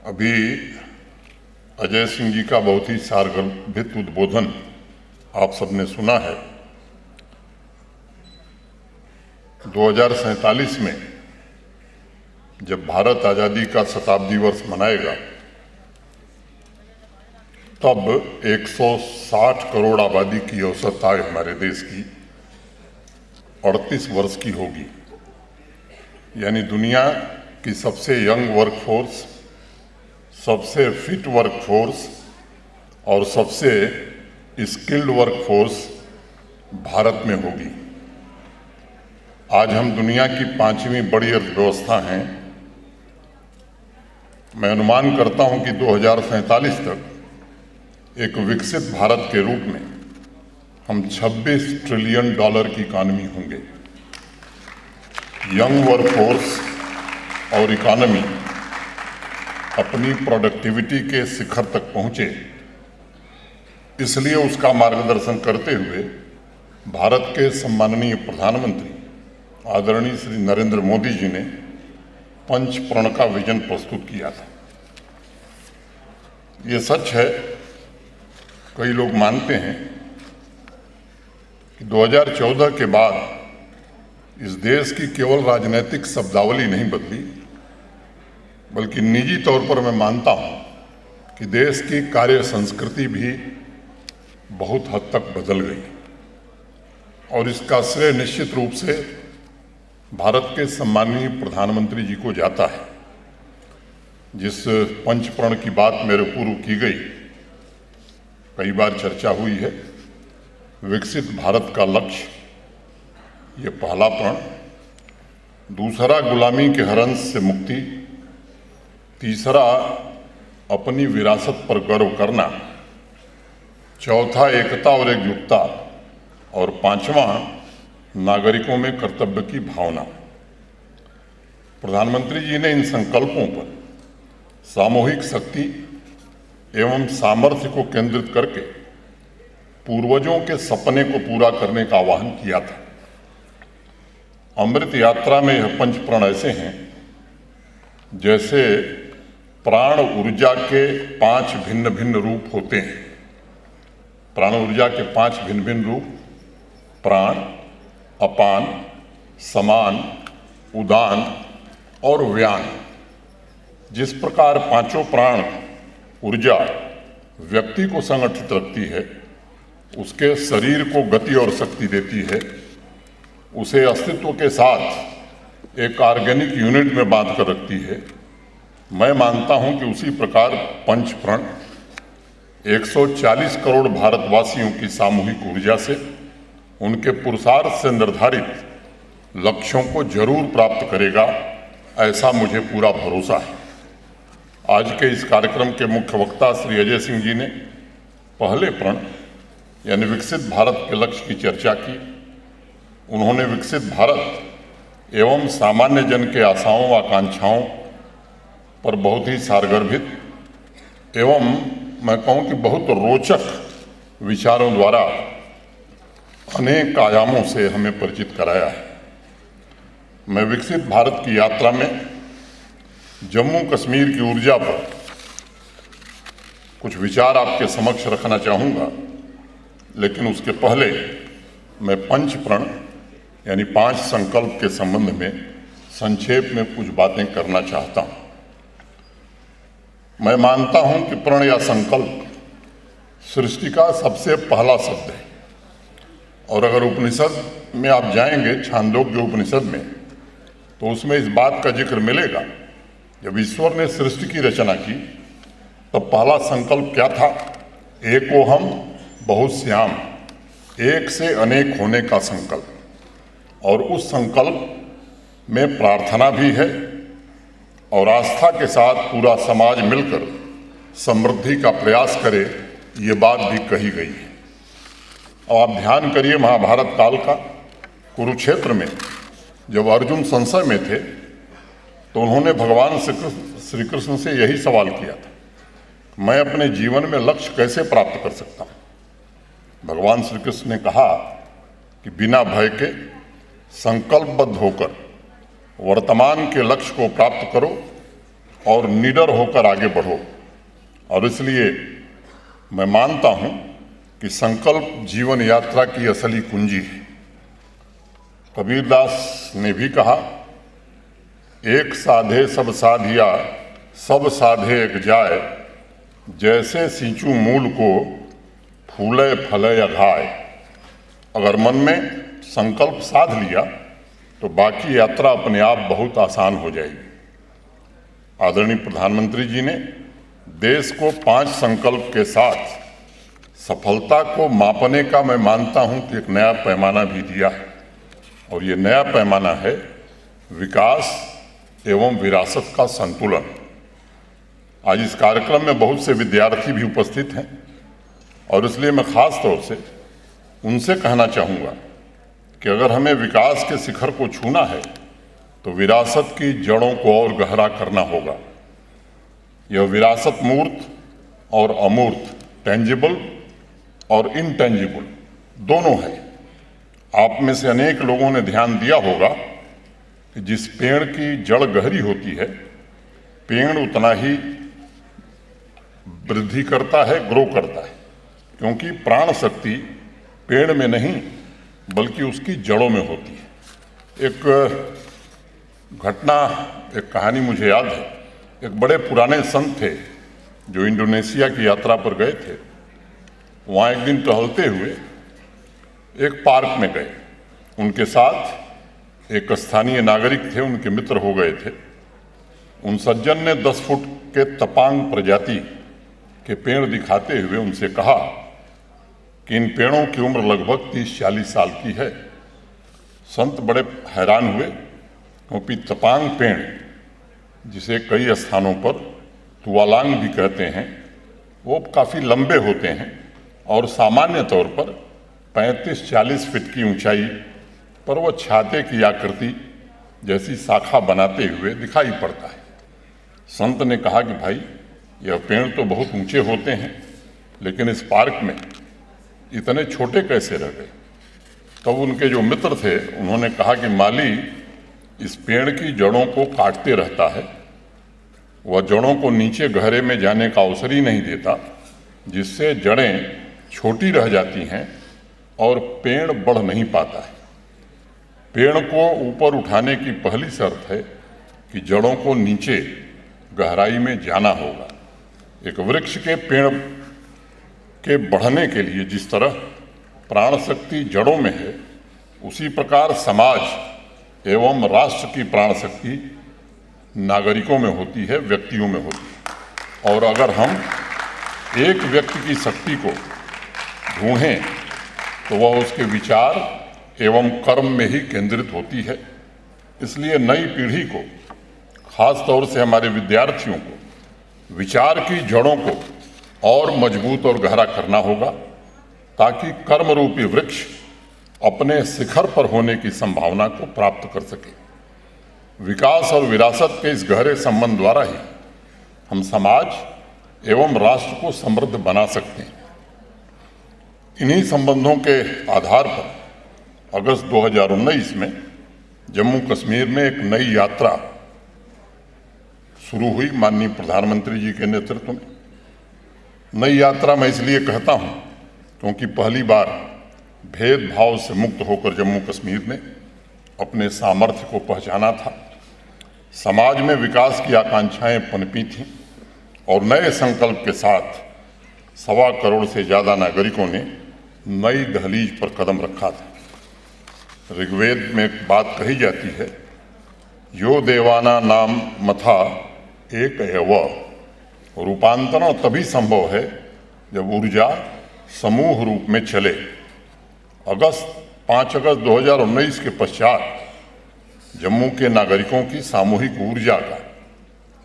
अभी अजय सिंह जी का बहुत ही सारगर्भित उद्बोधन आप सबने सुना है। 2047 में जब भारत आज़ादी का शताब्दी वर्ष मनाएगा तब 160 करोड़ आबादी की औसत आय हमारे देश की 38 वर्ष की होगी। यानी दुनिया की सबसे यंग वर्कफोर्स, सबसे फिट वर्कफोर्स और सबसे स्किल्ड वर्कफोर्स भारत में होगी। आज हम दुनिया की 5वीं बड़ी अर्थव्यवस्था हैं। मैं अनुमान करता हूं कि 2047 तक एक विकसित भारत के रूप में हम $26 ट्रिलियन की इकॉनमी होंगे। यंग वर्कफोर्स और इकॉनमी अपनी प्रोडक्टिविटी के शिखर तक पहुंचे, इसलिए उसका मार्गदर्शन करते हुए भारत के सम्माननीय प्रधानमंत्री आदरणीय श्री नरेंद्र मोदी जी ने पंच प्रण का विजन प्रस्तुत किया था। ये सच है, कई लोग मानते हैं कि 2014 के बाद इस देश की केवल राजनीतिक शब्दावली नहीं बदली, बल्कि निजी तौर पर मैं मानता हूं कि देश की कार्य संस्कृति भी बहुत हद तक बदल गई और इसका श्रेय निश्चित रूप से भारत के सम्माननीय प्रधानमंत्री जी को जाता है। जिस पंच प्रण की बात मेरे पूर्व की गई, कई बार चर्चा हुई है। विकसित भारत का लक्ष्य, ये पहला प्रण। दूसरा, गुलामी के हरंस से मुक्ति। तीसरा, अपनी विरासत पर गर्व करना। चौथा, एकता और एकजुटता। और पांचवा, नागरिकों में कर्तव्य की भावना। प्रधानमंत्री जी ने इन संकल्पों पर सामूहिक शक्ति एवं सामर्थ्य को केंद्रित करके पूर्वजों के सपने को पूरा करने का आह्वान किया था। अमृत यात्रा में यह पंच प्रण ऐसे हैं जैसे प्राण ऊर्जा के 5 भिन्न भिन्न रूप होते हैं। प्राण ऊर्जा के 5 भिन्न भिन्न रूप: प्राण, अपान, समान, उदान और व्यान। जिस प्रकार पांचों प्राण ऊर्जा व्यक्ति को संगठित रखती है, उसके शरीर को गति और शक्ति देती है, उसे अस्तित्व के साथ एक ऑर्गेनिक यूनिट में बांध कर रखती है, मैं मानता हूं कि उसी प्रकार पंच प्रण 140 करोड़ भारतवासियों की सामूहिक ऊर्जा से, उनके पुरुषार्थ से निर्धारित लक्ष्यों को जरूर प्राप्त करेगा, ऐसा मुझे पूरा भरोसा है। आज के इस कार्यक्रम के मुख्य वक्ता श्री अजय सिंह जी ने पहले प्रण यानी विकसित भारत के लक्ष्य की चर्चा की। उन्होंने विकसित भारत एवं सामान्य जन के आशाओं आकांक्षाओं पर बहुत ही सारगर्भित एवं मैं कहूँ कि बहुत रोचक विचारों द्वारा अनेक आयामों से हमें परिचित कराया है। मैं विकसित भारत की यात्रा में जम्मू कश्मीर की ऊर्जा पर कुछ विचार आपके समक्ष रखना चाहूँगा, लेकिन उसके पहले मैं पंच प्रण यानी 5 संकल्प के संबंध में संक्षेप में कुछ बातें करना चाहता हूँ। मैं मानता हूं कि प्रण या संकल्प सृष्टि का सबसे पहला शब्द है। और अगर उपनिषद में आप जाएंगे, छांदोग्य उपनिषद में, तो उसमें इस बात का जिक्र मिलेगा, जब ईश्वर ने सृष्टि की रचना की तब पहला संकल्प क्या था? एकोहम बहुश्याम, एक से अनेक होने का संकल्प। और उस संकल्प में प्रार्थना भी है और आस्था के साथ पूरा समाज मिलकर समृद्धि का प्रयास करे, ये बात भी कही गई है। और आप ध्यान करिए, महाभारत काल का कुरुक्षेत्र में जब अर्जुन संशय में थे तो उन्होंने भगवान श्री कृष्ण से यही सवाल किया था, मैं अपने जीवन में लक्ष्य कैसे प्राप्त कर सकता हूँ? भगवान श्री कृष्ण ने कहा कि बिना भय के संकल्पबद्ध होकर वर्तमान के लक्ष्य को प्राप्त करो और निडर होकर आगे बढ़ो। और इसलिए मैं मानता हूं कि संकल्प जीवन यात्रा की असली कुंजी है। कबीरदास ने भी कहा, एक साधे सब साधिया, सब साधे एक जाए, जैसे सींचू मूल को फूले फले अघाए। अगर मन में संकल्प साध लिया तो बाकी यात्रा अपने आप बहुत आसान हो जाएगी। आदरणीय प्रधानमंत्री जी ने देश को 5 संकल्प के साथ सफलता को मापने का मैं मानता हूं कि एक नया पैमाना भी दिया है, और ये नया पैमाना है विकास एवं विरासत का संतुलन। आज इस कार्यक्रम में बहुत से विद्यार्थी भी उपस्थित हैं, और इसलिए मैं खास तौर से उनसे कहना चाहूँगा कि अगर हमें विकास के शिखर को छूना है तो विरासत की जड़ों को और गहरा करना होगा। यह विरासत मूर्त और अमूर्त, टेंजिबल और इनटेंजिबल दोनों है। आप में से अनेक लोगों ने ध्यान दिया होगा कि जिस पेड़ की जड़ गहरी होती है, पेड़ उतना ही वृद्धि करता है, ग्रो करता है, क्योंकि प्राण शक्ति पेड़ में नहीं बल्कि उसकी जड़ों में होती है। एक घटना, एक कहानी मुझे याद है। एक बड़े पुराने संत थे जो इंडोनेशिया की यात्रा पर गए थे। वहाँ एक दिन टहलते हुए एक पार्क में गए। उनके साथ एक स्थानीय नागरिक थे, उनके मित्र हो गए थे। उन सज्जन ने 10 फुट के तपांग प्रजाति के पेड़ दिखाते हुए उनसे कहा कि इन पेड़ों की उम्र लगभग 30-40 साल की है। संत बड़े हैरान हुए, क्योंकि तपांग पेड़, जिसे कई स्थानों पर तुआलांग भी कहते हैं, वो काफ़ी लंबे होते हैं और सामान्य तौर पर 35-40 फीट की ऊंचाई पर वो छाते की आकृति जैसी शाखा बनाते हुए दिखाई पड़ता है। संत ने कहा कि भाई, यह पेड़ तो बहुत ऊंचे होते हैं, लेकिन इस पार्क में इतने छोटे कैसे रह गए? तब उनके जो मित्र थे उन्होंने कहा कि माली इस पेड़ की जड़ों को काटते रहता है, वह जड़ों को नीचे गहरे में जाने का अवसर ही नहीं देता, जिससे जड़ें छोटी रह जाती हैं और पेड़ बढ़ नहीं पाता है। पेड़ को ऊपर उठाने की पहली शर्त है कि जड़ों को नीचे गहराई में जाना होगा। एक वृक्ष के पेड़ के बढ़ने के लिए जिस तरह प्राण शक्ति जड़ों में है, उसी प्रकार समाज एवं राष्ट्र की प्राण शक्ति नागरिकों में होती है, व्यक्तियों में होती है। और अगर हम एक व्यक्ति की शक्ति को ढूंढें तो वह उसके विचार एवं कर्म में ही केंद्रित होती है। इसलिए नई पीढ़ी को, खास तौर से हमारे विद्यार्थियों को, विचार की जड़ों को और मजबूत और गहरा करना होगा, ताकि कर्म रूपी वृक्ष अपने शिखर पर होने की संभावना को प्राप्त कर सके। विकास और विरासत के इस गहरे संबंध द्वारा ही हम समाज एवं राष्ट्र को समृद्ध बना सकते हैं। इन्हीं संबंधों के आधार पर अगस्त 2019 में जम्मू कश्मीर में एक नई यात्रा शुरू हुई माननीय प्रधानमंत्री जी के नेतृत्व में। नई यात्रा मैं इसलिए कहता हूं क्योंकि पहली बार भेदभाव से मुक्त होकर जम्मू कश्मीर ने अपने सामर्थ्य को पहचाना था। समाज में विकास की आकांक्षाएं पनपी थीं और नए संकल्प के साथ 1.25 करोड़ से ज़्यादा नागरिकों ने नई दहलीज पर कदम रखा था। ऋग्वेद में एक बात कही जाती है, यो देवाना नाम मथा एक एव। रूपांतरण तभी संभव है जब ऊर्जा समूह रूप में चले। 5 अगस्त 2019 के पश्चात जम्मू के नागरिकों की सामूहिक ऊर्जा का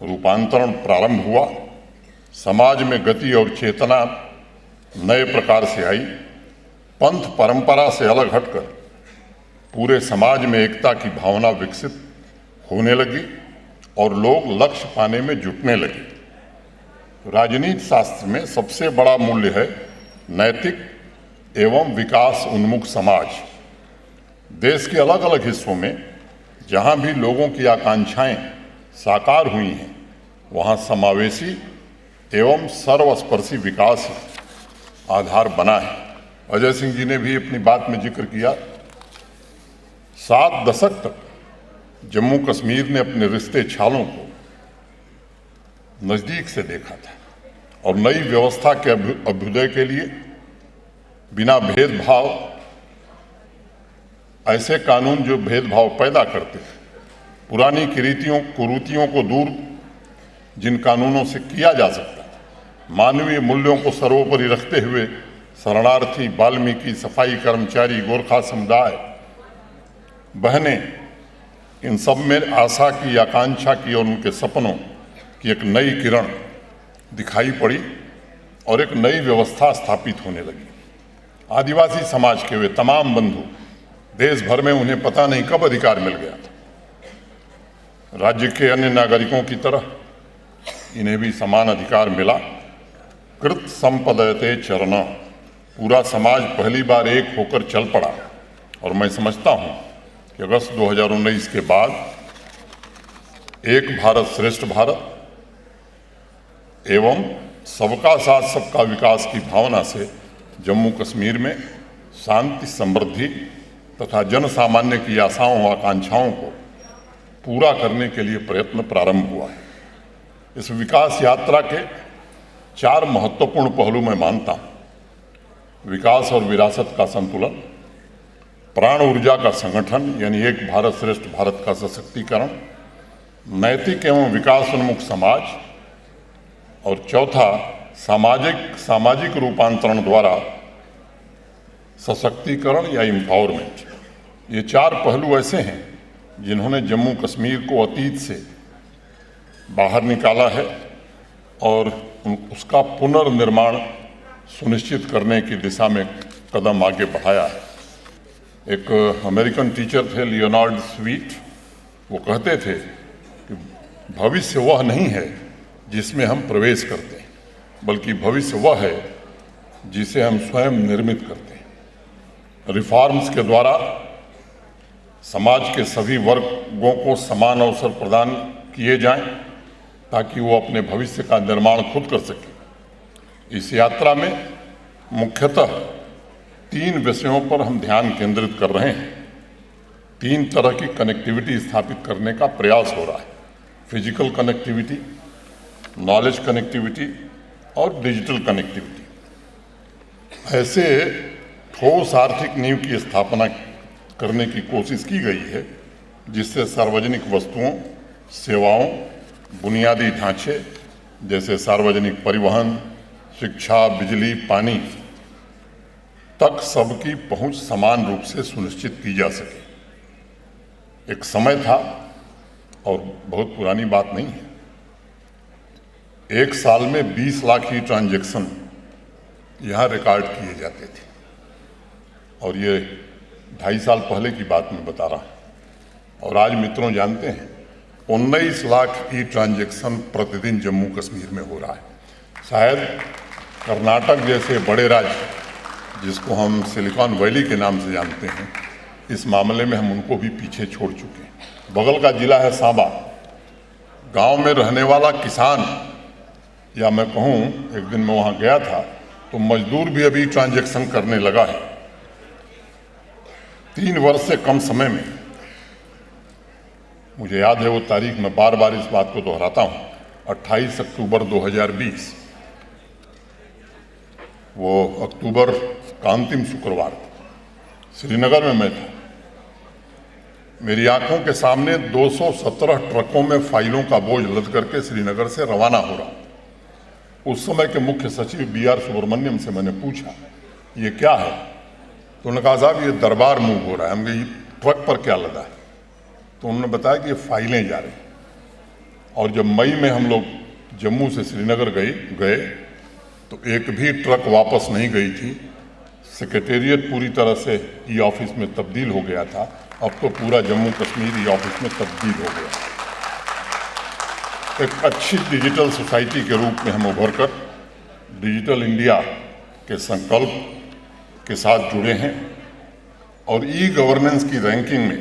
रूपांतरण प्रारंभ हुआ। समाज में गति और चेतना नए प्रकार से आई। पंथ परंपरा से अलग हटकर पूरे समाज में एकता की भावना विकसित होने लगी और लोग लक्ष्य पाने में जुटने लगे। राजनीति शास्त्र में सबसे बड़ा मूल्य है नैतिक एवं विकास उन्मुख समाज। देश के अलग अलग हिस्सों में जहां भी लोगों की आकांक्षाएं साकार हुई हैं, वहाँ समावेशी एवं सर्वस्पर्शी विकास आधार बना है। अजय सिंह जी ने भी अपनी बात में जिक्र किया, 7 दशक तक जम्मू कश्मीर ने अपने रिश्ते छालों को नजदीक से देखा था और नई व्यवस्था के अभ्युदय के लिए बिना भेदभाव, ऐसे कानून जो भेदभाव पैदा करते थे, पुरानी कुरीतियों को दूर जिन कानूनों से किया जा सकता था, मानवीय मूल्यों को सर्वोपरि रखते हुए शरणार्थी, वाल्मीकि, सफाई कर्मचारी, गोरखा समुदाय, बहनें, इन सब में आशा की, आकांक्षा की और उनके सपनों की एक नई किरण दिखाई पड़ी और एक नई व्यवस्था स्थापित होने लगी। आदिवासी समाज के वे तमाम बंधु, देश भर में उन्हें पता नहीं कब अधिकार मिल गया था। राज्य के अन्य नागरिकों की तरह इन्हें भी समान अधिकार मिला। कृत संपदयते चरण, पूरा समाज पहली बार एक होकर चल पड़ा। और मैं समझता हूं कि अगस्त 2019 के बाद एक भारत श्रेष्ठ भारत एवं सबका साथ सबका विकास की भावना से जम्मू कश्मीर में शांति, समृद्धि तथा जन सामान्य की आशाओं और आकांक्षाओं को पूरा करने के लिए प्रयत्न प्रारंभ हुआ है। इस विकास यात्रा के 4 महत्वपूर्ण पहलू मैं मानता हूं। विकास और विरासत का संतुलन, प्राण ऊर्जा का संगठन यानी एक भारत श्रेष्ठ भारत का सशक्तिकरण, नैतिक एवं विकास उन्मुख समाज, और चौथा सामाजिक रूपांतरण द्वारा सशक्तिकरण या एम्पावरमेंट। ये 4 पहलू ऐसे हैं जिन्होंने जम्मू कश्मीर को अतीत से बाहर निकाला है और उसका पुनर्निर्माण सुनिश्चित करने की दिशा में कदम आगे बढ़ाया है। एक अमेरिकन टीचर थे लियोनार्ड स्वीट, वो कहते थे कि भविष्य वह नहीं है जिसमें हम प्रवेश करते हैं, बल्कि भविष्य वह है जिसे हम स्वयं निर्मित करते हैं। रिफॉर्म्स के द्वारा समाज के सभी वर्गों को समान अवसर प्रदान किए जाएं ताकि वो अपने भविष्य का निर्माण खुद कर सकें। इस यात्रा में मुख्यतः 3 विषयों पर हम ध्यान केंद्रित कर रहे हैं। 3 तरह की कनेक्टिविटी स्थापित करने का प्रयास हो रहा है: फिजिकल कनेक्टिविटी, नॉलेज कनेक्टिविटी और डिजिटल कनेक्टिविटी। ऐसे ठोस आर्थिक नींव की स्थापना करने की कोशिश की गई है जिससे सार्वजनिक वस्तुओं, सेवाओं, बुनियादी ढांचे जैसे सार्वजनिक परिवहन, शिक्षा, बिजली, पानी तक सबकी पहुंच समान रूप से सुनिश्चित की जा सके। एक समय था, और बहुत पुरानी बात नहीं है, एक साल में 20 लाख ही ट्रांजैक्शन यहाँ रिकॉर्ड किए जाते थे, और ये 2.5 साल पहले की बात मैं बता रहा हूँ। और आज मित्रों जानते हैं 19 लाख ई ट्रांजैक्शन प्रतिदिन जम्मू कश्मीर में हो रहा है। शायद कर्नाटक जैसे बड़े राज्य जिसको हम सिलिकॉन वैली के नाम से जानते हैं, इस मामले में हम उनको भी पीछे छोड़ चुके हैं। बगल का जिला है सांबा। गांव में रहने वाला किसान, या मैं कहूँ एक दिन मैं वहाँ गया था तो मजदूर भी अभी ट्रांजैक्शन करने लगा है। 3 वर्ष से कम समय में, मुझे याद है वो तारीख, मैं बार बार इस बात को दोहराता हूँ, 28 अक्टूबर 2020, वो अक्टूबर का अंतिम शुक्रवार, श्रीनगर में मैं था। मेरी आंखों के सामने 217 ट्रकों में फाइलों का बोझ लद करके श्रीनगर से रवाना हो रहा। उस समय के मुख्य सचिव BR सुब्रमण्यम से मैंने पूछा ये क्या है, तो उन्होंने कहा साहब ये दरबार मूव हो रहा है। हमने ट्रक पर क्या लदा है, तो उन्होंने बताया कि ये फाइलें जा रही। और जब मई में हम लोग जम्मू से श्रीनगर गए तो एक भी ट्रक वापस नहीं गई थी। सेक्रेटेरिएट पूरी तरह से ई ऑफिस में तब्दील हो गया था। अब तो पूरा जम्मू कश्मीर ई ऑफिस में तब्दील हो गया। एक अच्छी डिजिटल सोसाइटी के रूप में हम उभर कर डिजिटल इंडिया के संकल्प के साथ जुड़े हैं और ई गवर्नेंस की रैंकिंग में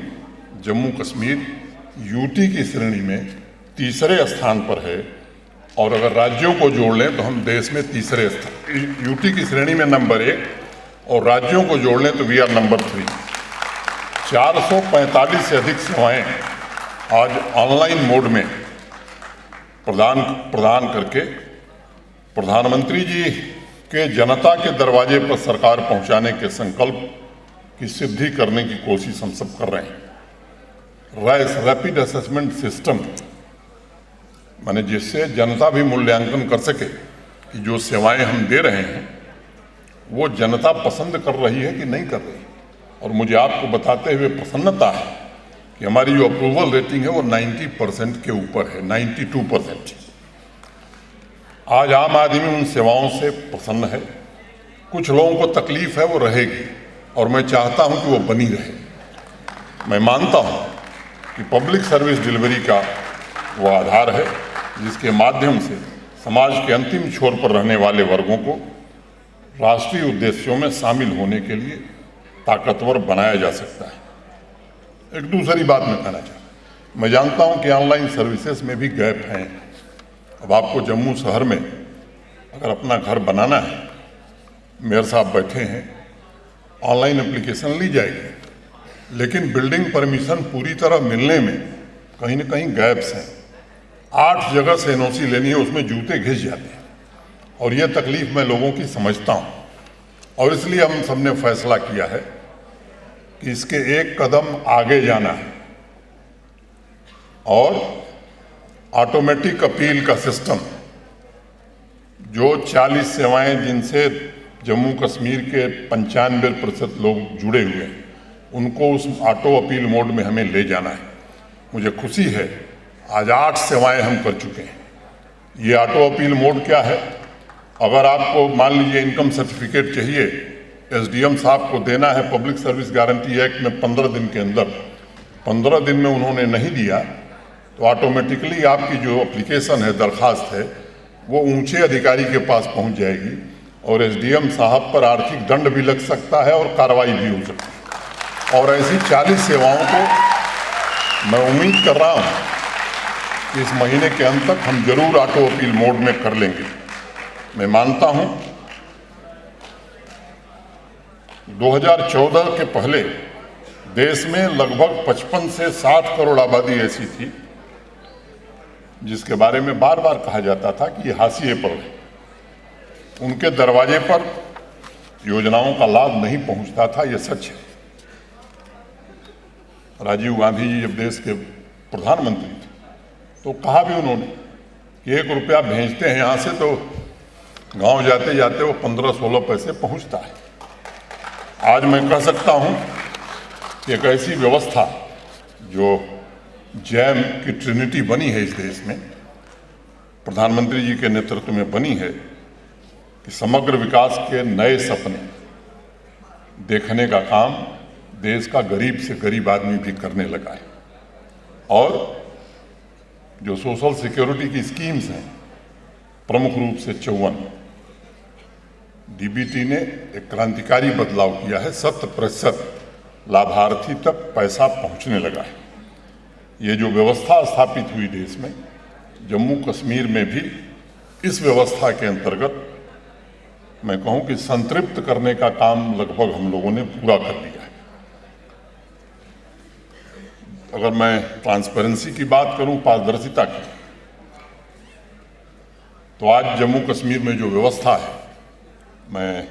जम्मू कश्मीर यूटी की श्रेणी में 3रे स्थान पर है, और अगर राज्यों को जोड़ लें तो हम देश में तीसरे स्थान, यूटी की श्रेणी में नंबर 1, और राज्यों को जोड़ लें तो वी आर नंबर 3। 445 से अधिक सेवाएं आज ऑनलाइन मोड में प्रदान करके प्रधानमंत्री जी के जनता के दरवाजे पर सरकार पहुंचाने के संकल्प की सिद्धि करने की कोशिश हम सब कर रहे हैं। राइस रैपिड असेसमेंट सिस्टम, माने जिससे जनता भी मूल्यांकन कर सके कि जो सेवाएं हम दे रहे हैं वो जनता पसंद कर रही है कि नहीं कर रही। और मुझे आपको बताते हुए प्रसन्नता है कि हमारी जो अप्रूवल रेटिंग है वो 90% के ऊपर है, 92%। आज आम आदमी उन सेवाओं से प्रसन्न है। कुछ लोगों को तकलीफ है, वो रहेगी, और मैं चाहता हूं कि वो बनी रहे। मैं मानता हूं कि पब्लिक सर्विस डिलीवरी का वो आधार है जिसके माध्यम से समाज के अंतिम छोर पर रहने वाले वर्गों को राष्ट्रीय उद्देश्यों में शामिल होने के लिए ताकतवर बनाया जा सकता है। एक दूसरी बात मैं कहना चाहता हूं, मैं जानता हूं कि ऑनलाइन सर्विसेज में भी गैप हैं। अब आपको जम्मू शहर में अगर अपना घर बनाना है, मेयर साहब बैठे हैं, ऑनलाइन एप्लीकेशन ली जाएगी, लेकिन बिल्डिंग परमिशन पूरी तरह मिलने में कहीं ना कहीं गैप्स हैं। 8 जगह से एनओसी लेनी है, उसमें जूते घिस जाते हैं, और यह तकलीफ मैं लोगों की समझता हूं। और इसलिए हम सबने फैसला किया है कि इसके एक कदम आगे जाना है और ऑटोमेटिक अपील का सिस्टम, जो 40 सेवाएं जिनसे जम्मू कश्मीर के 95% लोग जुड़े हुए हैं, उनको उस ऑटो अपील मोड में हमें ले जाना है। मुझे खुशी है आज 8 सेवाएं हम कर चुके हैं। ये ऑटो अपील मोड क्या है? अगर आपको मान लीजिए इनकम सर्टिफिकेट चाहिए, एसडीएम साहब को देना है, पब्लिक सर्विस गारंटी एक्ट में 15 दिन के अंदर, 15 दिन में उन्होंने नहीं दिया तो ऑटोमेटिकली आपकी जो एप्लीकेशन है, दरखास्त है, वो ऊंचे अधिकारी के पास पहुंच जाएगी और एसडीएम साहब पर आर्थिक दंड भी लग सकता है और कार्रवाई भी हो सकती है। और ऐसी 40 सेवाओं को मैं उम्मीद कर रहा हूं कि इस महीने के अंत तक हम जरूर ऑटो अपील मोड में कर लेंगे। मैं मानता हूं 2014 के पहले देश में लगभग 55 से 60 करोड़ आबादी ऐसी थी जिसके बारे में बार बार कहा जाता था कि ये हाशिए पर है, उनके दरवाजे पर योजनाओं का लाभ नहीं पहुंचता था। ये सच है। राजीव गांधी जी जब देश के प्रधानमंत्री थे तो कहा भी उन्होंने कि 1 रुपया भेजते हैं यहाँ से तो गांव जाते जाते वो 15-16 पैसे पहुंचता है। आज मैं कह सकता हूं कि एक ऐसी व्यवस्था जो जैम की ट्रिनिटी बनी है इस देश में, प्रधानमंत्री जी के नेतृत्व में बनी है, कि समग्र विकास के नए सपने देखने का काम देश का गरीब से गरीब आदमी भी करने लगा है। और जो सोशल सिक्योरिटी की स्कीम्स हैं, प्रमुख रूप से 54, डीबीटी ने एक क्रांतिकारी बदलाव किया है। 100% लाभार्थी तक पैसा पहुंचने लगा है। ये जो व्यवस्था स्थापित हुई देश में, जम्मू कश्मीर में भी इस व्यवस्था के अंतर्गत मैं कहूं कि संतृप्त करने का काम लगभग हम लोगों ने पूरा कर लिया है। अगर मैं ट्रांसपेरेंसी की बात करूं, पारदर्शिता की, तो आज जम्मू कश्मीर में जो व्यवस्था है, मैं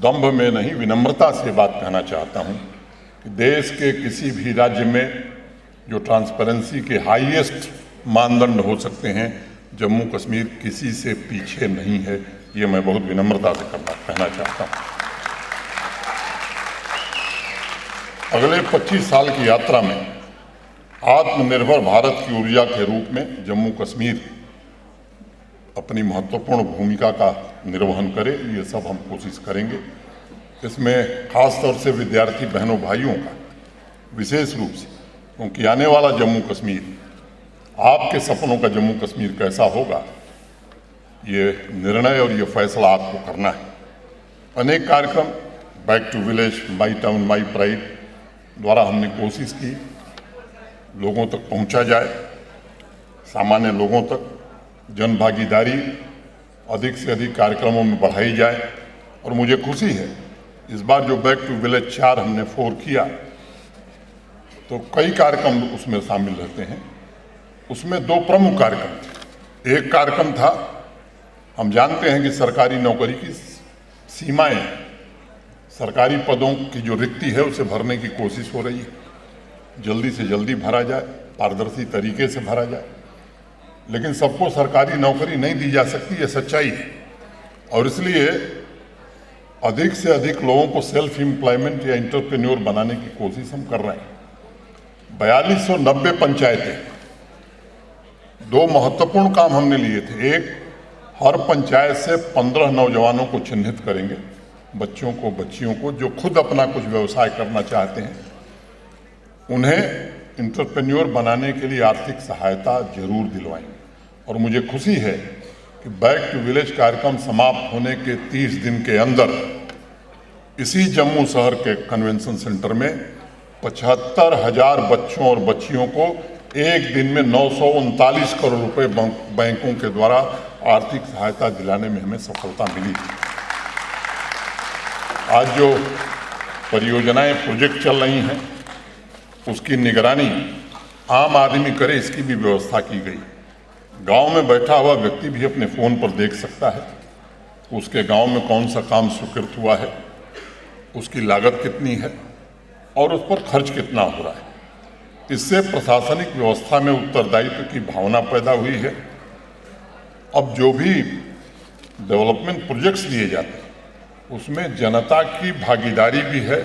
दंभ में नहीं विनम्रता से बात कहना चाहता हूं कि देश के किसी भी राज्य में जो ट्रांसपेरेंसी के हाईएस्ट मानदंड हो सकते हैं, जम्मू कश्मीर किसी से पीछे नहीं है। ये मैं बहुत विनम्रता से कहना चाहता हूं। अगले 25 साल की यात्रा में आत्मनिर्भर भारत की ऊर्जा के रूप में जम्मू कश्मीर अपनी महत्वपूर्ण भूमिका का निर्वहन करे, ये सब हम कोशिश करेंगे। इसमें खास तौर से विद्यार्थी बहनों भाइयों का विशेष रूप से, क्योंकि आने वाला जम्मू कश्मीर, आपके सपनों का जम्मू कश्मीर कैसा होगा, ये निर्णय और ये फैसला आपको करना है। अनेक कार्यक्रम back to village, my town my pride द्वारा हमने कोशिश की लोगों तक पहुंचा जाए, सामान्य लोगों तक, जन भागीदारी अधिक से अधिक कार्यक्रमों में बढ़ाई जाए। और मुझे खुशी है इस बार जो बैक टू विलेज 4 हमने 4 किया तो कई कार्यक्रम उसमें शामिल रहते हैं। उसमें 2 प्रमुख कार्यक्रम थे। एक कार्यक्रम था, हम जानते हैं कि सरकारी नौकरी की सीमाएं, सरकारी पदों की जो रिक्ति है उसे भरने की कोशिश हो रही है, जल्दी से जल्दी भरा जाए, पारदर्शी तरीके से भरा जाए। लेकिन सबको सरकारी नौकरी नहीं दी जा सकती, ये सच्चाई है। और इसलिए अधिक से अधिक लोगों को सेल्फ एम्प्लॉयमेंट या एंटरप्रेन्योर बनाने की कोशिश हम कर रहे हैं। 4290 पंचायतें, 2 महत्वपूर्ण काम हमने लिए थे। एक, हर पंचायत से 15 नौजवानों को चिन्हित करेंगे, बच्चों को, बच्चियों को जो खुद अपना कुछ व्यवसाय करना चाहते हैं, उन्हें एंटरप्रेन्योर बनाने के लिए आर्थिक सहायता जरूर दिलवाएंगे। और मुझे खुशी है कि बैक टू विलेज कार्यक्रम समाप्त होने के 30 दिन के अंदर इसी जम्मू शहर के कन्वेंशन सेंटर में 75,000 बच्चों और बच्चियों को एक दिन में 939 करोड़ रुपए बैंकों के द्वारा आर्थिक सहायता दिलाने में हमें सफलता मिली। आज जो परियोजनाएं, प्रोजेक्ट चल रही हैं, उसकी निगरानी आम आदमी करे, इसकी भी व्यवस्था की गई। गांव में बैठा हुआ व्यक्ति भी अपने फ़ोन पर देख सकता है उसके गांव में कौन सा काम स्वीकृत हुआ है, उसकी लागत कितनी है और उस पर खर्च कितना हो रहा है। इससे प्रशासनिक व्यवस्था में उत्तरदायित्व की भावना पैदा हुई है। अब जो भी डेवलपमेंट प्रोजेक्ट्स लिए जाते हैं उसमें जनता की भागीदारी भी है,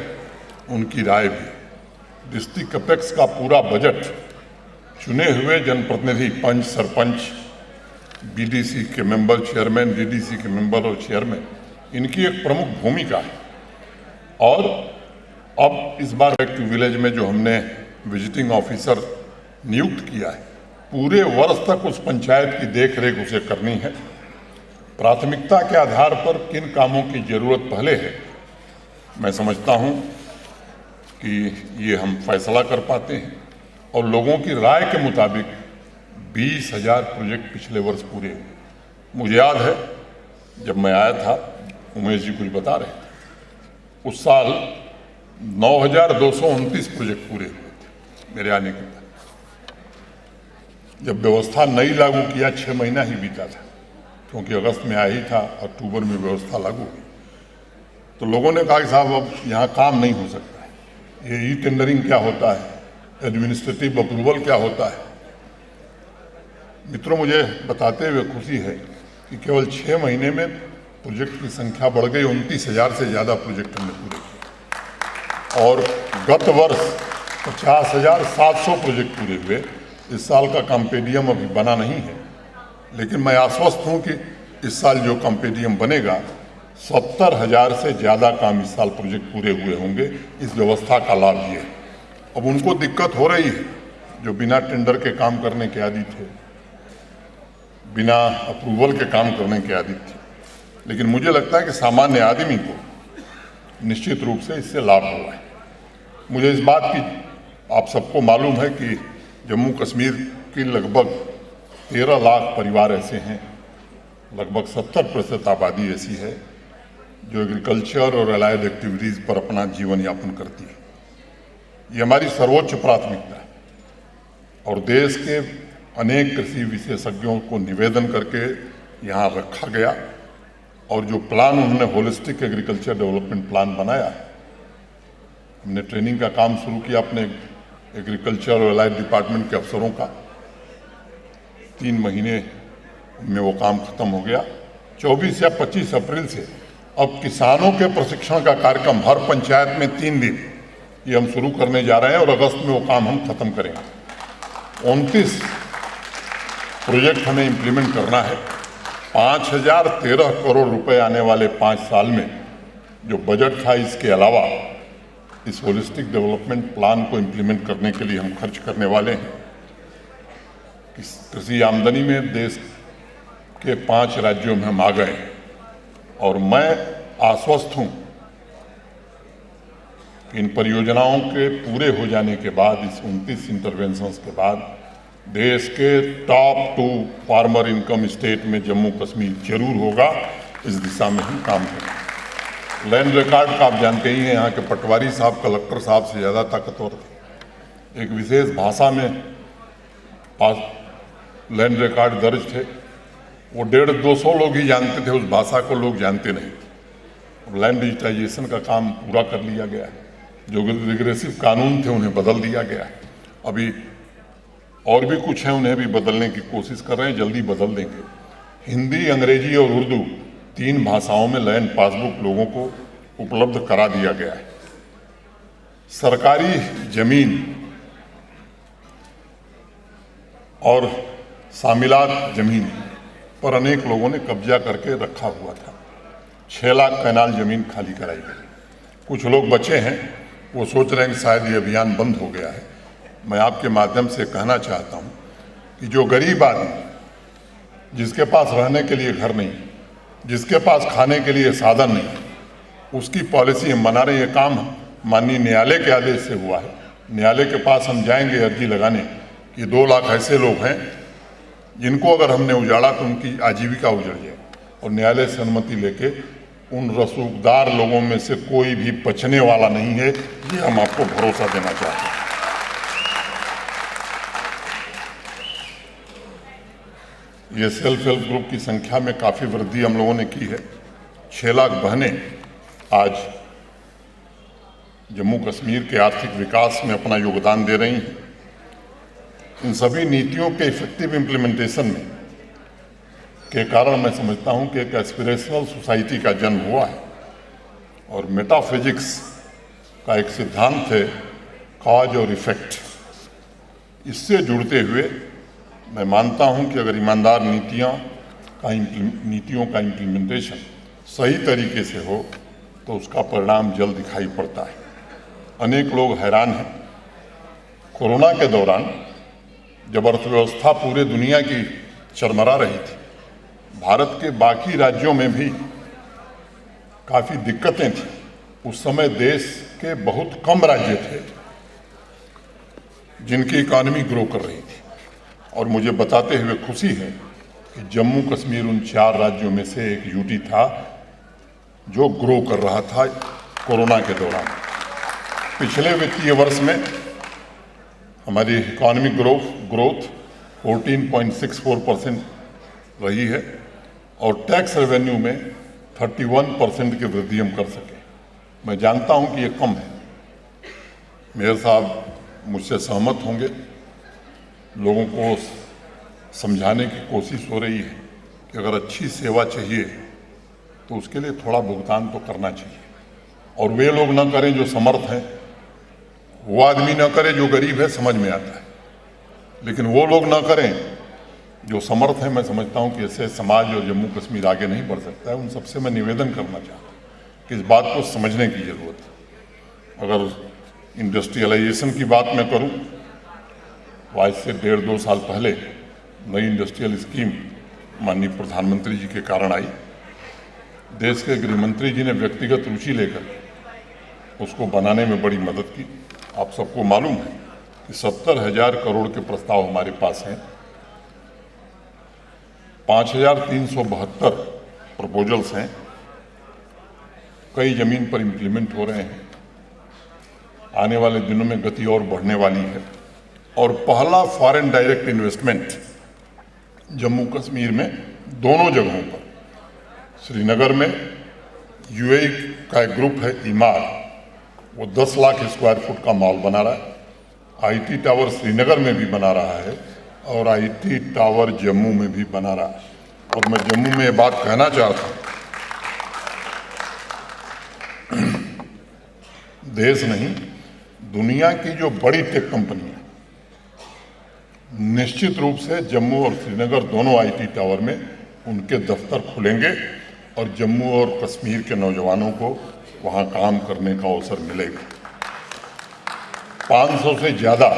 उनकी राय भी। डिस्ट्रिक्ट अपेक्स का पूरा बजट चुने हुए जनप्रतिनिधि, पंच, सरपंच, बीडीसी के मेंबर, चेयरमैन, डीडीसी के मेंबर और चेयरमैन, इनकी एक प्रमुख भूमिका है। और अब इस बार बैक टू विलेज में जो हमने विजिटिंग ऑफिसर नियुक्त किया है, पूरे वर्ष तक उस पंचायत की देखरेख उसे करनी है। प्राथमिकता के आधार पर किन कामों की जरूरत पहले है, मैं समझता हूं कि ये हम फैसला कर पाते हैं। और लोगों की राय के मुताबिक 20,000 प्रोजेक्ट पिछले वर्ष पूरे हुए। मुझे याद है जब मैं आया था, उमेश जी कुछ बता रहे थे, उस साल 9,229 प्रोजेक्ट पूरे हुए थे मेरे आने के बाद। जब व्यवस्था नई लागू किया 6 महीना ही बीता था, क्योंकि अगस्त में आया ही था, अक्टूबर में व्यवस्था लागू हुई। तो लोगों ने कहा कि साहब अब यहाँ काम नहीं हो सकता है, ये ई टेंडरिंग क्या होता है, एडमिनिस्ट्रेटिव अप्रूवल क्या होता है। मित्रों, मुझे बताते हुए खुशी है कि केवल 6 महीने में प्रोजेक्ट की संख्या बढ़ गई। 29,000 से ज़्यादा प्रोजेक्ट हमने पूरे किए और गत वर्ष 50,700 प्रोजेक्ट पूरे हुए। इस साल का कॉम्पेडियम अभी बना नहीं है, लेकिन मैं आश्वस्त हूँ कि इस साल जो कॉम्पेडियम बनेगा 70,000 से ज़्यादा काम इस साल प्रोजेक्ट पूरे हुए होंगे। इस व्यवस्था का लाभ ये है। अब उनको दिक्कत हो रही है जो बिना टेंडर के काम करने के आदी थे, बिना अप्रूवल के काम करने के आदी थे। लेकिन मुझे लगता है कि सामान्य आदमी को निश्चित रूप से इससे लाभ हुआ है। मुझे इस बात की, आप सबको मालूम है कि जम्मू कश्मीर की लगभग 13 लाख परिवार ऐसे हैं, लगभग 70% आबादी ऐसी है जो एग्रीकल्चर और अलाइड एक्टिविटीज़ पर अपना जीवन यापन करती है। ये हमारी सर्वोच्च प्राथमिकता है और देश के अनेक कृषि विशेषज्ञों को निवेदन करके यहाँ रखा गया। और जो प्लान उन्होंने होलिस्टिक एग्रीकल्चर डेवलपमेंट प्लान बनाया, हमने ट्रेनिंग का काम शुरू किया अपने एग्रीकल्चर और अलाइड डिपार्टमेंट के अफसरों का। 3 महीने में वो काम खत्म हो गया। 24 या 25 अप्रैल से अब किसानों के प्रशिक्षण का कार्यक्रम हर पंचायत में 3 दिन ये हम शुरू करने जा रहे हैं और अगस्त में वो काम हम खत्म करेंगे। 29 प्रोजेक्ट हमें इम्प्लीमेंट करना है। 5,013 करोड़ रुपए आने वाले 5 साल में जो बजट था, इसके अलावा इस होलिस्टिक डेवलपमेंट प्लान को इम्प्लीमेंट करने के लिए हम खर्च करने वाले हैं। कृषि आमदनी में देश के 5 राज्यों में हम आ गए और मैं आश्वस्त हूं कि इन परियोजनाओं के पूरे हो जाने के बाद, इस 29 इंटरवेंशंस के बाद देश के टॉप 2 फार्मर इनकम स्टेट में जम्मू कश्मीर जरूर होगा। इस दिशा में हम काम करेंगे। लैंड रिकॉर्ड का आप जानते ही हैं, यहाँ के पटवारी साहब कलेक्टर साहब से ज़्यादा ताकतवर थे। एक विशेष भाषा में पास लैंड रिकॉर्ड दर्ज थे, वो 150-200 लोग ही जानते थे, उस भाषा को लोग जानते नहीं थे। लैंड डिजिटाइजेशन का काम पूरा कर लिया गया है। जो रिग्रेसिव कानून थे उन्हें बदल दिया गया है। अभी और भी कुछ है, उन्हें भी बदलने की कोशिश कर रहे हैं, जल्दी बदल देंगे। हिंदी, अंग्रेजी और उर्दू 3 भाषाओं में लैंड पासबुक लोगों को उपलब्ध करा दिया गया है। सरकारी जमीन और शामिलात जमीन पर अनेक लोगों ने कब्जा करके रखा हुआ था। 6 लाख कैनाल जमीन खाली कराई गई। कुछ लोग बचे हैं, वो सोच रहे हैं कि शायद ये अभियान बंद हो गया है। मैं आपके माध्यम से कहना चाहता हूँ कि जो गरीब आदमी, जिसके पास रहने के लिए घर नहीं, जिसके पास खाने के लिए साधन नहीं, उसकी पॉलिसी हम बना रहे हैं। ये काम माननीय न्यायालय के आदेश से हुआ है। न्यायालय के पास हम जाएंगे अर्जी लगाने कि 2 लाख ऐसे लोग हैं जिनको अगर हमने उजाड़ा तो उनकी आजीविका उजड़ जाए, और न्यायालय से अनुमति लेके उन रसूखदार लोगों में से कोई भी बचने वाला नहीं है। ये हम आपको भरोसा देना चाहते हैं। ये सेल्फ हेल्प ग्रुप की संख्या में काफ़ी वृद्धि हम लोगों ने की है। 6 लाख बहनें आज जम्मू कश्मीर के आर्थिक विकास में अपना योगदान दे रही हैं। इन सभी नीतियों के इफेक्टिव इम्प्लीमेंटेशन में के कारण मैं समझता हूं कि एक एस्पिरेशनल सोसाइटी का जन्म हुआ है। और मेटाफिजिक्स का एक सिद्धांत है, कॉज और इफेक्ट। इससे जुड़ते हुए मैं मानता हूं कि अगर ईमानदार नीतियों का इम्प्लीमेंटेशन सही तरीके से हो तो उसका परिणाम जल्द दिखाई पड़ता है। अनेक लोग हैरान हैं। कोरोना के दौरान जब अर्थव्यवस्था पूरे दुनिया की चरमरा रही थी, भारत के बाकी राज्यों में भी काफ़ी दिक्कतें थी। उस समय देश के बहुत कम राज्य थे जिनकी इकॉनमी ग्रो कर रही थी, और मुझे बताते हुए खुशी है कि जम्मू कश्मीर उन 4 राज्यों में से एक यूटी था जो ग्रो कर रहा था कोरोना के दौरान। पिछले वित्तीय वर्ष में हमारी इकोनॉमिक ग्रोथ 14.64% रही है, और टैक्स रेवेन्यू में 31% की वृद्धि हम कर सके। मैं जानता हूं कि ये कम है। मेयर साहब मुझसे सहमत होंगे। लोगों को समझाने की कोशिश हो रही है कि अगर अच्छी सेवा चाहिए तो उसके लिए थोड़ा भुगतान तो करना चाहिए, और वे लोग न करें जो समर्थ हैं, वो आदमी न करे जो गरीब है, समझ में आता है, लेकिन वो लोग न करें जो समर्थ हैं। मैं समझता हूं कि ऐसे समाज और जम्मू कश्मीर आगे नहीं बढ़ सकता है। उन सबसे मैं निवेदन करना चाहता हूं कि इस बात को समझने की जरूरत है। अगर इंडस्ट्रियलाइजेशन की बात मैं करूं तो आज से 1.5-2 साल पहले नई इंडस्ट्रियल स्कीम माननीय प्रधानमंत्री जी के कारण आई। देश के गृह मंत्री जी ने व्यक्तिगत रुचि लेकर उसको बनाने में बड़ी मदद की। आप सबको मालूम है कि 70,000 करोड़ के प्रस्ताव हमारे पास हैं। 5,372 प्रपोजल्स हैं। कई जमीन पर इम्प्लीमेंट हो रहे हैं। आने वाले दिनों में गति और बढ़ने वाली है। और पहला foreign direct investment Jammu Kashmir में दोनों जगहों पर, श्रीनगर में यूएई का एक ग्रुप है ईमार, वो 10 लाख स्क्वायर फुट का मॉल बना रहा है। आईटी टावर श्रीनगर में भी बना रहा है और आईटी टावर जम्मू में भी बना रहा है। और मैं जम्मू में ये बात कहना चाहता हूँ, देश नहीं दुनिया की जो बड़ी टेक कंपनी है निश्चित रूप से जम्मू और श्रीनगर दोनों आईटी टावर में उनके दफ्तर खुलेंगे और जम्मू और कश्मीर के नौजवानों को वहां काम करने का अवसर मिलेगा। 500 से ज़्यादा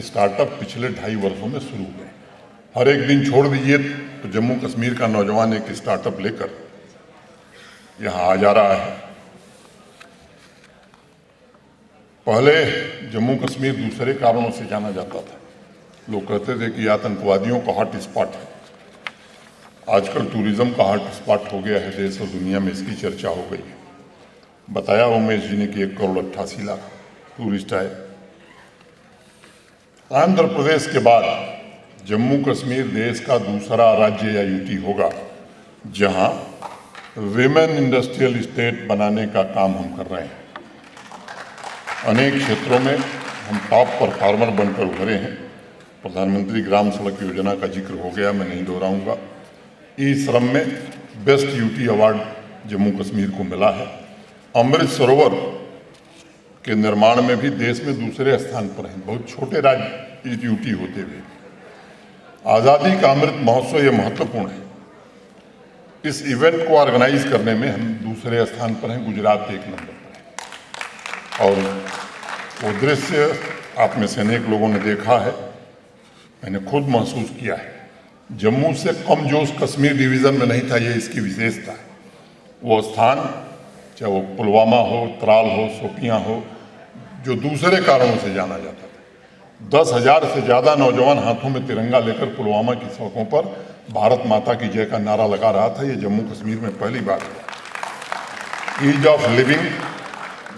स्टार्टअप पिछले 2.5 वर्षों में शुरू हुए। हर एक दिन छोड़ दीजिए तो जम्मू कश्मीर का नौजवान एक स्टार्टअप लेकर यहाँ आ जा रहा है। पहले जम्मू कश्मीर दूसरे कारणों से जाना जाता था, लोग कहते थे कि आतंकवादियों का हॉट स्पॉट है। आजकल टूरिज्म का हॉट स्पॉट हो गया है देश और दुनिया में, इसकी चर्चा हो गई है। बताया उमेश जी ने कि 1,88,00,000 टूरिस्ट आए। आंध्र प्रदेश के बाद जम्मू कश्मीर देश का दूसरा राज्य या यूटी होगा जहां विमेन इंडस्ट्रियल स्टेट बनाने का काम हम कर रहे हैं। अनेक क्षेत्रों में हम टॉप परफॉर्मर बनकर उभरे हैं। प्रधानमंत्री ग्राम सड़क योजना का जिक्र हो गया, मैं नहीं दोहराऊंगा। ई श्रम में best UT award Jammu Kashmir को मिला है। अमृत सरोवर के निर्माण में भी देश में दूसरे स्थान पर हैं, बहुत छोटे राज्य यूटी होते हुए। आज़ादी का अमृत महोत्सव ये महत्वपूर्ण है। इस इवेंट को ऑर्गेनाइज करने में हम दूसरे स्थान पर हैं, गुजरात 1 नंबर पर है। और वो दृश्य आप में से अनेक लोगों ने देखा है, मैंने खुद महसूस किया है। जम्मू से कम जोश कश्मीर डिवीज़न में नहीं था, ये इसकी विशेषता है। वो स्थान, चाहे वो पुलवामा हो, त्राल हो, शोपियां हो, जो दूसरे कारणों से जाना जाता था। 10,000 से ज़्यादा नौजवान हाथों में तिरंगा लेकर पुलवामा की सड़कों पर भारत माता की जय का नारा लगा रहा था। ये जम्मू कश्मीर में पहली बार हुआ। Ease of living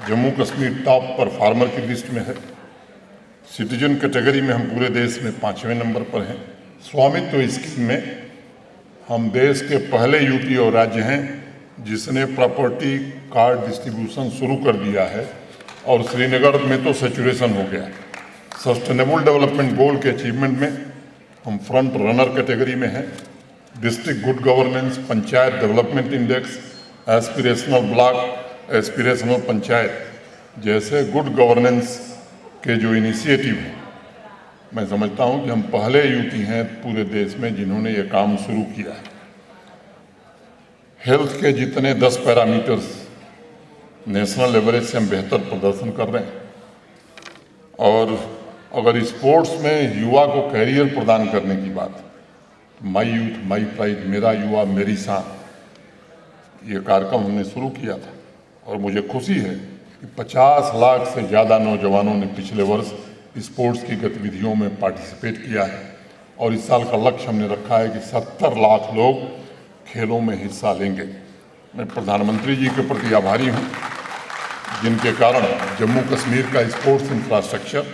Jammu Kashmir top performer की लिस्ट में है। सिटीजन कैटेगरी में हम पूरे देश में 5वें नंबर पर हैं। स्वामित्व स्कीम में हम देश के पहले यूटी और राज्य हैं जिसने प्रॉपर्टी कार्ड डिस्ट्रीब्यूशन शुरू कर दिया है, और श्रीनगर में तो सैचुरेशन हो गया। सस्टेनेबल डेवलपमेंट गोल के अचीवमेंट में हम फ्रंट रनर कैटेगरी में हैं। District good governance, panchayat development index, aspirational block, aspirational panchayat जैसे गुड गवर्नेंस के जो इनिशिएटिव हैं, मैं समझता हूं कि हम पहले यूटी हैं पूरे देश में जिन्होंने ये काम शुरू किया है। हेल्थ के जितने 10 पैरामीटर्स नेशनल एवरेज से हम बेहतर प्रदर्शन कर रहे हैं। और अगर स्पोर्ट्स में युवा को कैरियर प्रदान करने की बात, माई यूथ माई प्राइड, मेरा युवा मेरी शान, ये कार्यक्रम हमने शुरू किया था। और मुझे खुशी है कि 50 लाख से ज़्यादा नौजवानों ने पिछले वर्ष स्पोर्ट्स की गतिविधियों में पार्टिसिपेट किया है। और इस साल का लक्ष्य हमने रखा है कि 70 लाख लोग खेलों में हिस्सा लेंगे। मैं प्रधानमंत्री जी के प्रति आभारी हूँ जिनके कारण जम्मू कश्मीर का स्पोर्ट्स इंफ्रास्ट्रक्चर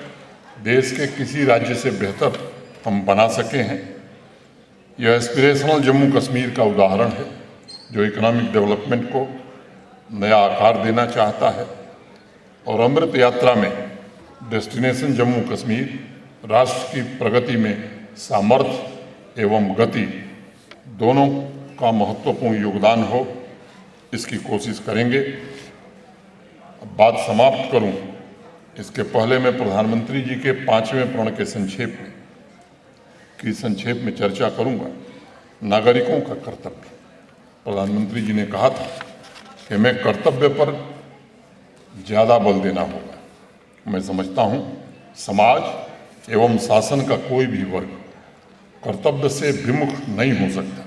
देश के किसी राज्य से बेहतर हम बना सके हैं। यह एस्पिरेशनल जम्मू कश्मीर का उदाहरण है जो इकोनॉमिक डेवलपमेंट को नया आकार देना चाहता है। और अमृत यात्रा में डेस्टिनेशन जम्मू कश्मीर राष्ट्र की प्रगति में सामर्थ्य एवं गति दोनों का महत्वपूर्ण योगदान हो, इसकी कोशिश करेंगे। अब बात समाप्त करूं, इसके पहले मैं प्रधानमंत्री जी के 5वें प्रण के संक्षेप में चर्चा करूंगा। नागरिकों का कर्तव्य। प्रधानमंत्री जी ने कहा था कि हमें कर्तव्य पर ज़्यादा बल देना होगा। मैं समझता हूं समाज एवं शासन का कोई भी वर्ग कर्तव्य से विमुख नहीं हो सकता।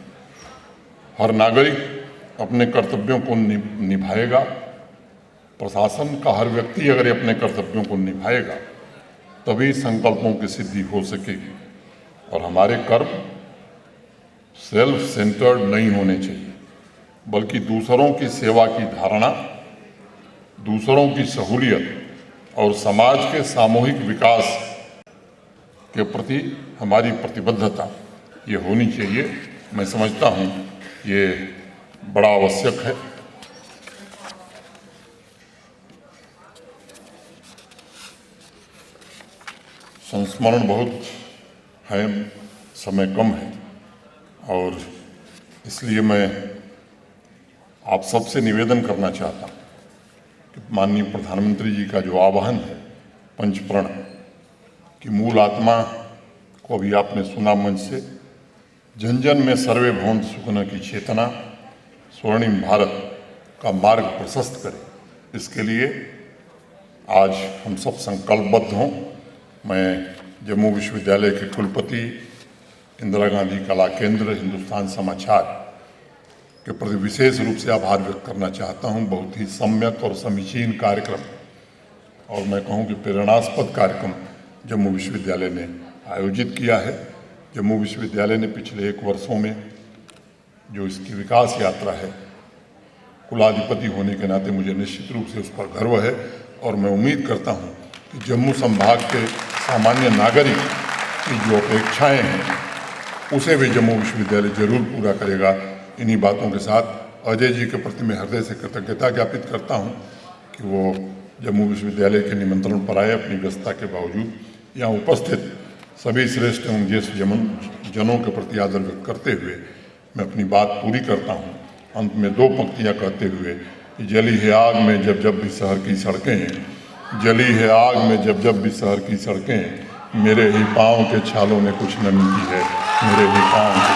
हर नागरिक अपने कर्तव्यों को निभाएगा। प्रशासन का हर व्यक्ति अगर अपने कर्तव्यों को निभाएगा तभी संकल्पों की सिद्धि हो सकेगी। और हमारे कर्म सेल्फ सेंटर्ड नहीं होने चाहिए, बल्कि दूसरों की सेवा की धारणा, दूसरों की सहूलियत और समाज के सामूहिक विकास के प्रति हमारी प्रतिबद्धता ये होनी चाहिए। मैं समझता हूँ ये बड़ा आवश्यक है। संस्मरण बहुत है, समय कम है, और इसलिए मैं आप सबसे निवेदन करना चाहता हूँ कि माननीय प्रधानमंत्री जी का जो आह्वान है पंचप्रण की मूल आत्मा को अभी आपने सुना मंच से, जन जन में सर्वे भवन्तु सुखिनः की चेतना स्वर्णिम भारत का मार्ग प्रशस्त करे, इसके लिए आज हम सब संकल्पबद्ध हों। मैं जम्मू विश्वविद्यालय के कुलपति, इंदिरा गांधी कला केंद्र, हिंदुस्तान समाचार के प्रति विशेष रूप से आभार व्यक्त करना चाहता हूं। बहुत ही सम्यक और समीचीन कार्यक्रम, और मैं कहूं कि प्रेरणास्पद कार्यक्रम जम्मू विश्वविद्यालय ने आयोजित किया है। जम्मू विश्वविद्यालय ने पिछले 1 वर्षों में जो इसकी विकास यात्रा है, कुलाधिपति होने के नाते मुझे निश्चित रूप से उस पर गर्व है और मैं उम्मीद करता हूं कि जम्मू संभाग के सामान्य नागरिक की जो अपेक्षाएं हैं उसे भी जम्मू विश्वविद्यालय जरूर पूरा करेगा। इन्हीं बातों के साथ अजय जी के प्रति मैं हृदय से कृतज्ञता ज्ञापित करता हूं कि वो जम्मू विश्वविद्यालय के निमंत्रण पर आए। अपनी व्यस्तता के बावजूद यहाँ उपस्थित सभी श्रेष्ठ एवं ज्येष्ठ जनों के प्रति आदर व्यक्त करते हुए मैं अपनी बात पूरी करता हूँ। अंत में 2 पंक्तियाँ कहते हुए कि जली है आग में जब जब भी शहर की सड़कें, जली है आग में जब जब भी शहर की सड़कें, मेरे ही पाँव के छालों ने कुछ नमी की है, मेरे ही पाँव के